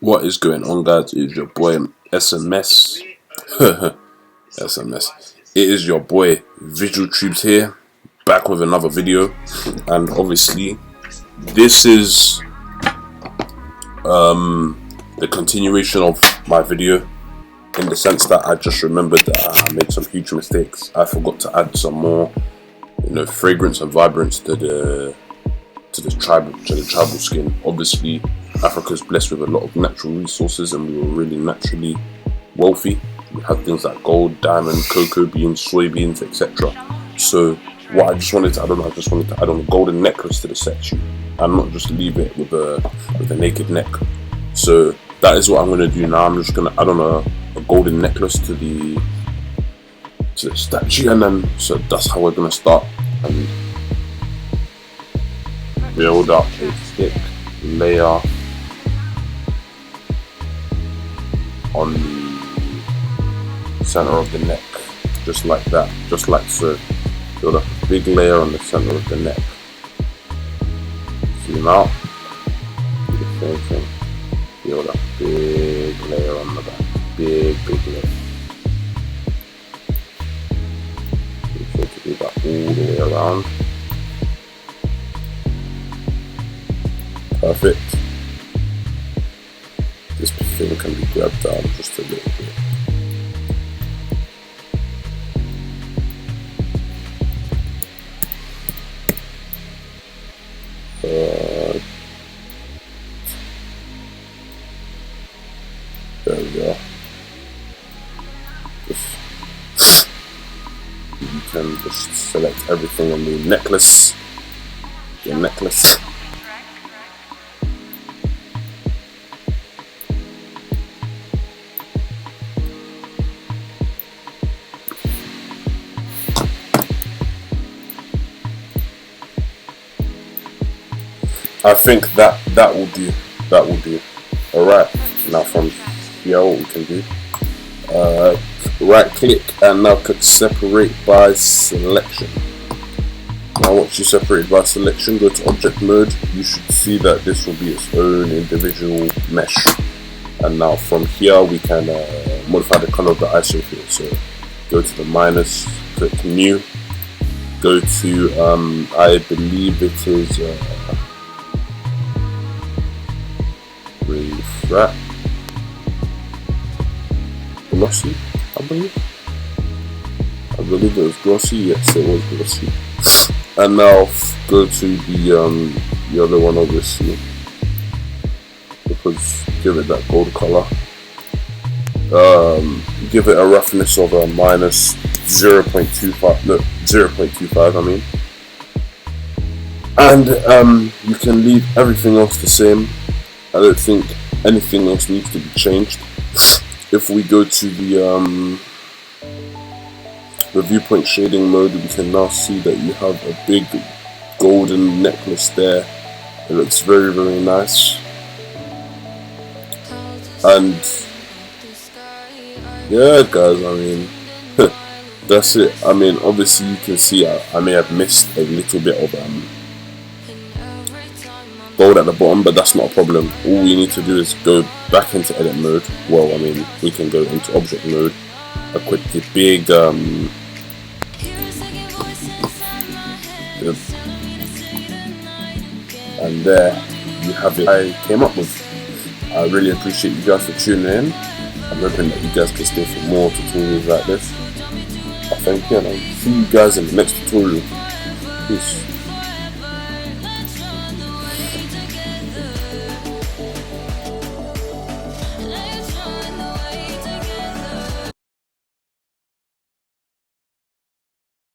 What is going on, guys? It is your boy SMS. SMS. It is your boy Visual Tubes here, back with another video. And obviously this is the continuation of my video, in the sense that I just remembered that I made some huge mistakes. I forgot to add some more, fragrance and vibrance to the tribal skin. Obviously, Africa is blessed with a lot of natural resources, and we were really naturally wealthy. We had things like gold, diamond, cocoa beans, soybeans, etc. So what I just wanted to add on, a golden necklace to the section, and not just leave it with a naked neck. So that is what I'm going to do now. I'm just going to add on a golden necklace to the statue, and then so that's how we're going to start and build up a thick layer on the center of the neck, just like that, just like so. Build up a big layer on the center of the neck. Zoom out, do the same thing. Build up a big layer on the back, big layer. Make sure to do that all the way around. Perfect. This thing can be grabbed down just a little bit. There we go. You can just select everything on the necklace. Your necklace. I think that will do. That will do. Alright, now from here what we can do, right click and now click separate by selection. Now once you separate by selection, go to object mode. You should see that this will be its own individual mesh. And now from here we can modify the color of the ISO field. So go to the minus, click new, go to I believe it is refract glossy, I believe it was glossy. Yes, it was glossy. And now go to the other one, obviously, because give it that gold color. Give it a roughness of a minus 0.25. No, 0.25. I mean, and you can leave everything else the same. I don't think anything else needs to be changed. If we go to the viewpoint shading mode, we can now see that you have a big golden necklace there. It looks very, very nice. And yeah, guys, I mean, that's it. I mean, obviously you can see I may have missed a little bit of gold at the bottom, but that's not a problem. All we need to do is go back into edit mode. Well, I mean, we can go into object mode, equip the big and there you have it I came up with. I really appreciate you guys for tuning in. I'm hoping that you guys can stay for more tutorials like this. I thank you, and I'll see you guys in the next tutorial. Peace.